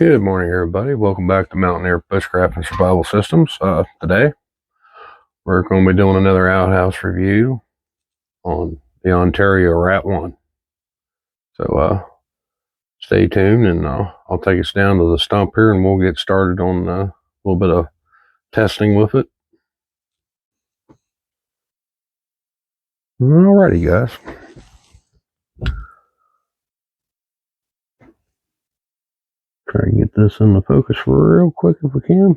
Good morning, everybody. Welcome back to Mountaineer Bushcraft and Survival Systems. Today, we're going to be doing another outhouse review on the Ontario Rat 1. So, stay tuned, and I'll take us down to the stump here, and we'll get started on a little bit of testing with it. Alrighty, guys. Try to get this in the focus real quick if we can.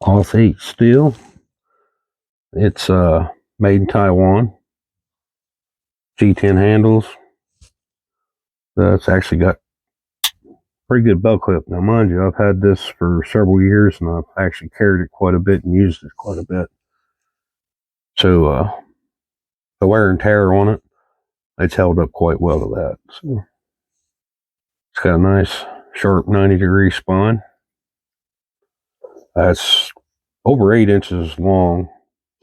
Outhouse 8 steel. It's made in Taiwan. G10 handles. It's actually got pretty good belt clip. Now, mind you, I've had this for several years, and I've actually carried it quite a bit and used it quite a bit. So, the wear and tear on it, it's held up quite well to that. So, it's got a nice, sharp 90-degree spine. That's over 8 inches long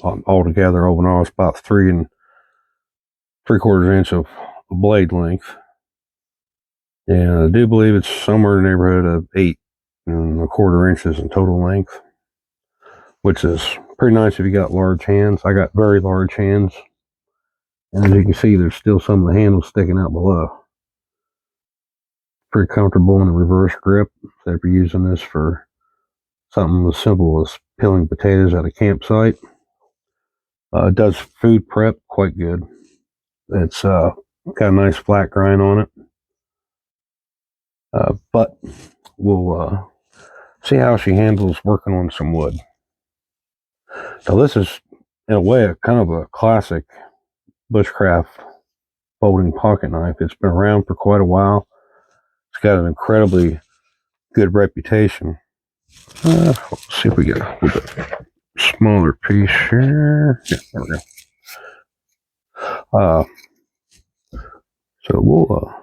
altogether. Overall, it's about 3 3/4 inch of blade length. And I do believe it's somewhere in the neighborhood of 8 1/4 inches in total length, which is pretty nice if you got large hands. I got very large hands. And as you can see, there's still some of the handles sticking out below. Pretty comfortable in a reverse grip. So if you're using this for something as simple as peeling potatoes at a campsite. It does food prep quite good. It's got a nice flat grind on it. But we'll see how she handles working on some wood. Now this is, in a way, kind of a classic Bushcraft folding pocket knife. It's been around for quite a while. It's got an incredibly good reputation. Let's see if we get a little bit smaller piece here. Yeah, there we go. So we'll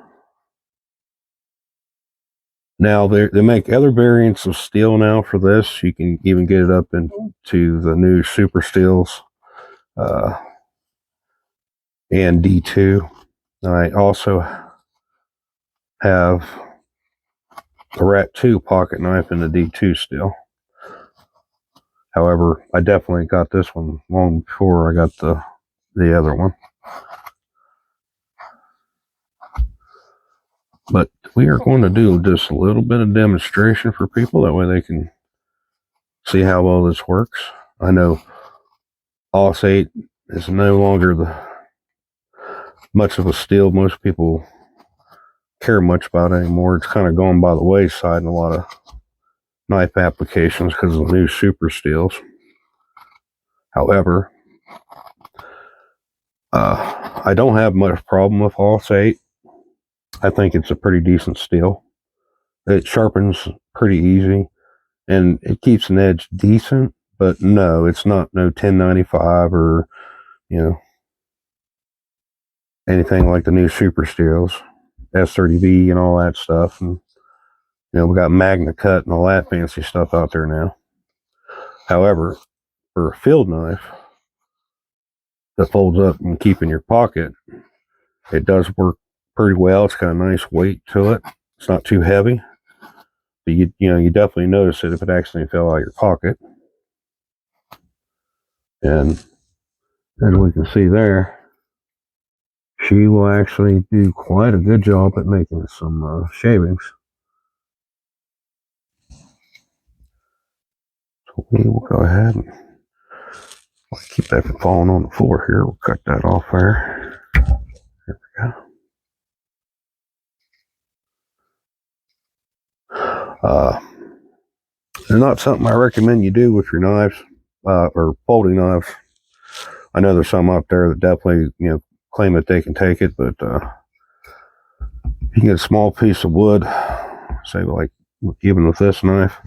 now they make other variants of steel now for this. You can even get it up into the new super steels and D2. I also have the Rat 2 pocket knife in the D2 steel. However, I definitely got this one long before I got the other one. But we are going to do just a little bit of demonstration for people. That way they can see how well this works. I know Outhouse 8 is no longer much of a steel most people care much about anymore. It's kind of gone by the wayside in a lot of knife applications because of the new super steels. However, I don't have much problem with Outhouse 8. I think it's a pretty decent steel. It sharpens pretty easy, and it keeps an edge decent, but no, it's not no 1095 or, anything like the new super steels, S30V and all that stuff. And, we got Magna Cut and all that fancy stuff out there now. However, for a field knife that folds up and keep in your pocket, it does work pretty well. It's got a nice weight to it. It's not too heavy. But you definitely notice it if it accidentally fell out of your pocket. And as we can see there, she will actually do quite a good job at making some shavings. So we will go ahead and keep that from falling on the floor here. We'll cut that off there. There we go. It's not something I recommend you do with your knives or folding knives. I know there's some out there that definitely claim that they can take it, but you can get a small piece of wood, say like even with this knife.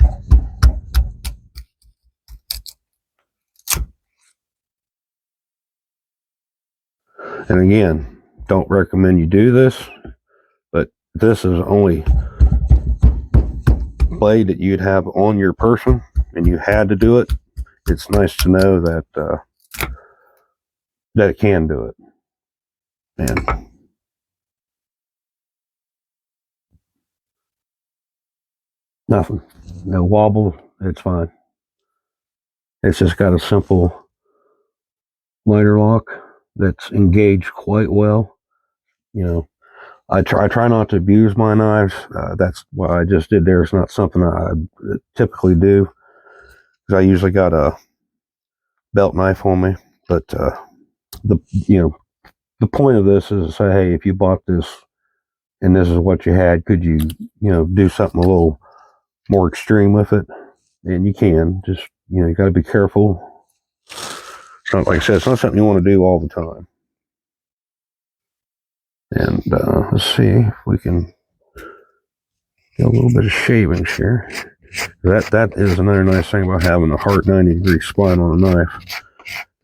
And again, don't recommend you do this, but this is only blade that you'd have on your person and you had to do it. It's nice to know that that it can do it. And Nothing. No wobble. It's fine. It's just got a simple miter lock that's engaged quite well. You know, I try not to abuse my knives. That's what I just did there. It's not something I typically do because I usually got a belt knife on me. But the the point of this is to say, hey, if you bought this and this is what you had, could you do something a little more extreme with it? And you can. Just you got to be careful. It's not, like I said, it's not something you want to do all the time. And let's see if we can get a little bit of shavings here. That is another nice thing about having a hard 90-degree spline on a knife,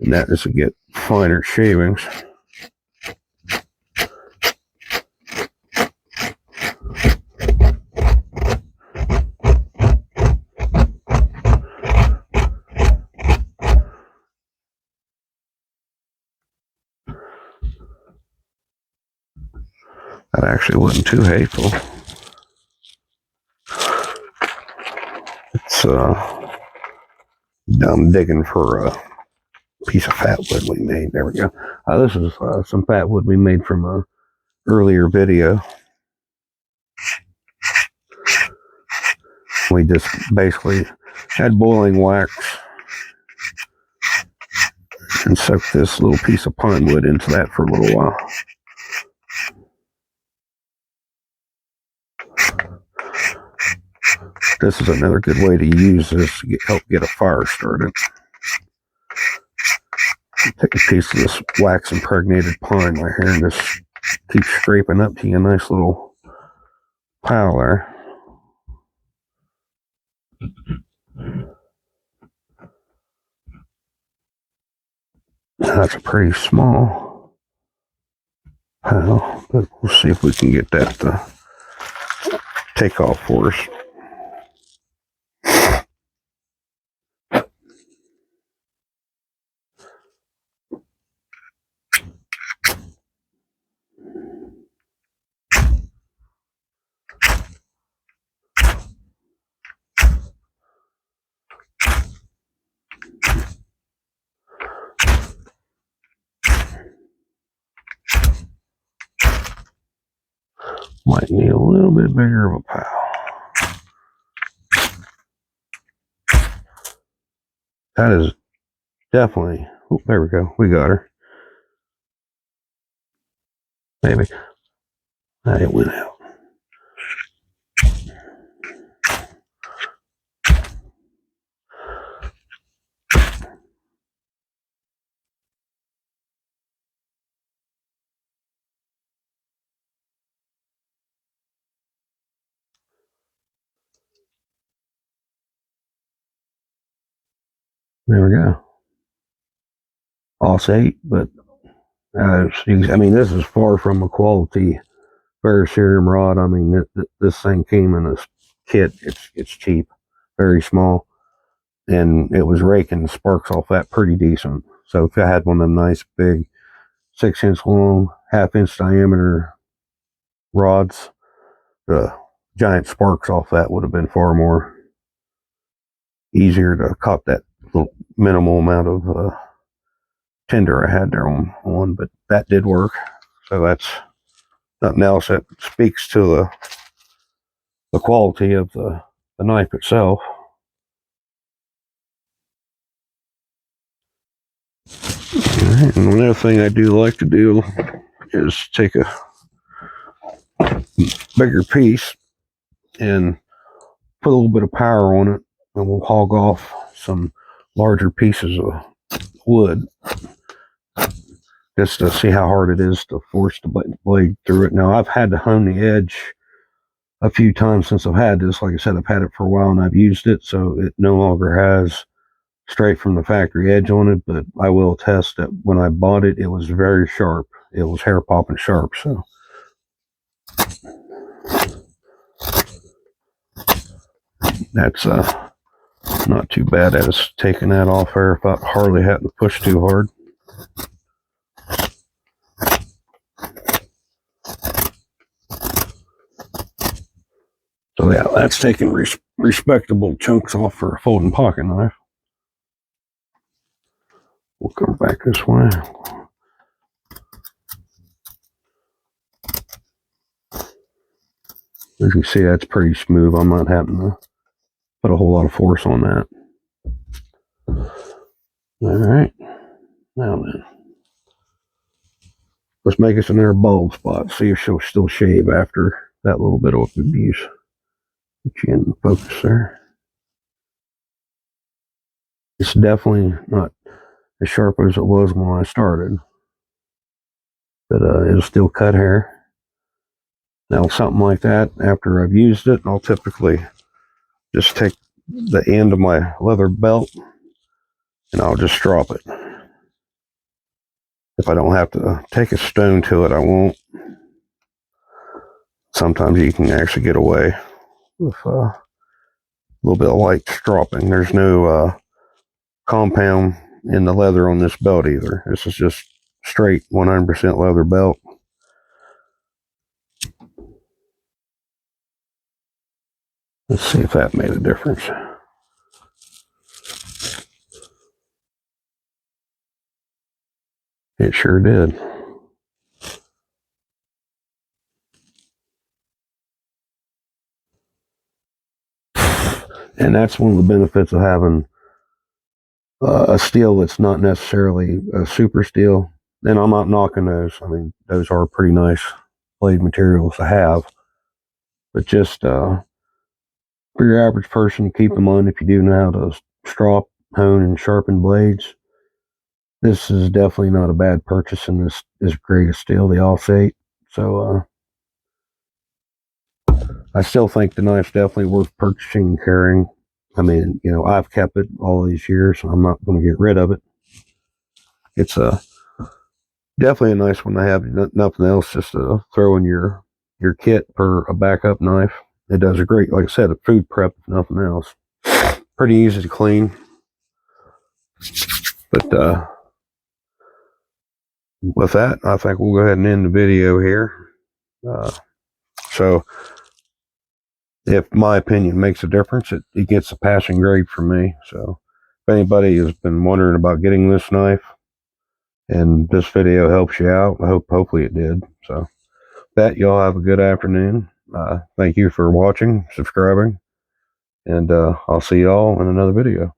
and that is to get finer shavings. That actually wasn't too hateful. It's I'm digging for a piece of fat wood we made. There we go. This is some fat wood we made from a earlier video. We just basically had boiling wax and soaked this little piece of pine wood into that for a little while. This is another good way to use this to help get a fire started. Take a piece of this wax impregnated pine right here and just keep scraping up to you a nice little pile there. That's a pretty small pile, but we'll see if we can get that to take off for us. Might need a little bit bigger of a pile. That is definitely, oh, there we go. We got her. Maybe. It went out. There we go. Os 8, but I mean, this is far from a quality ferrocerium rod. I mean, this thing came in a kit. It's cheap, very small, and it was raking sparks off that pretty decent. So if I had one of them nice big 6-inch long, 1/2-inch diameter rods, the giant sparks off that would have been far more easier to cut that little minimal amount of tinder I had there on, but that did work. So that's nothing else that speaks to the quality of the knife itself. Right, and another thing I do like to do is take a bigger piece and put a little bit of power on it, and we'll hog off some larger pieces of wood just to see how hard it is to force the blade through it. Now, I've had to hone the edge a few times since I've had this. Like I said, I've had it for a while and I've used it, so it no longer has straight from the factory edge on it, but I will attest that when I bought it, it was very sharp. It was hair popping sharp. So that's not too bad as taking that off there without hardly having to push too hard. So yeah, that's taking respectable chunks off for a folding pocket knife. We'll come back this way. As you see, that's pretty smooth. I'm not having to put a whole lot of force on that. All right, now then, let's make us another bald spot. See if she'll still shave after that little bit of abuse. Get you in focus there. It's definitely not as sharp as it was when I started, but it'll still cut hair. Now, something like that, after I've used it, I'll typically just take the end of my leather belt and I'll just drop it. If I don't have to take a stone to it, I won't. Sometimes you can actually get away with a little bit of light stropping. There's no compound in the leather on this belt either. This is just straight 100% leather belt. Let's see if that made a difference. It sure did. And that's one of the benefits of having a steel that's not necessarily a super steel. And I'm not knocking those. I mean, those are pretty nice blade materials to have. But just for your average person, keep in mind if you do know how to strop, hone, and sharpen blades, this is definitely not a bad purchase, and this is great as steel, the offset. So I still think the knife's definitely worth purchasing and carrying. I mean, you know, I've kept it all these years. So I'm not going to get rid of it. It's definitely a nice one to have. Nothing else, just to throw in your kit for a backup knife. It does a great, like I said, a food prep, if nothing else. Pretty easy to clean. But with that, I think we'll go ahead and end the video here. So, if my opinion makes a difference, it gets a passing grade from me. So, if anybody has been wondering about getting this knife, and this video helps you out, hopefully it did. So, that y'all have a good afternoon. Thank you for watching, subscribing, and I'll see y'all in another video.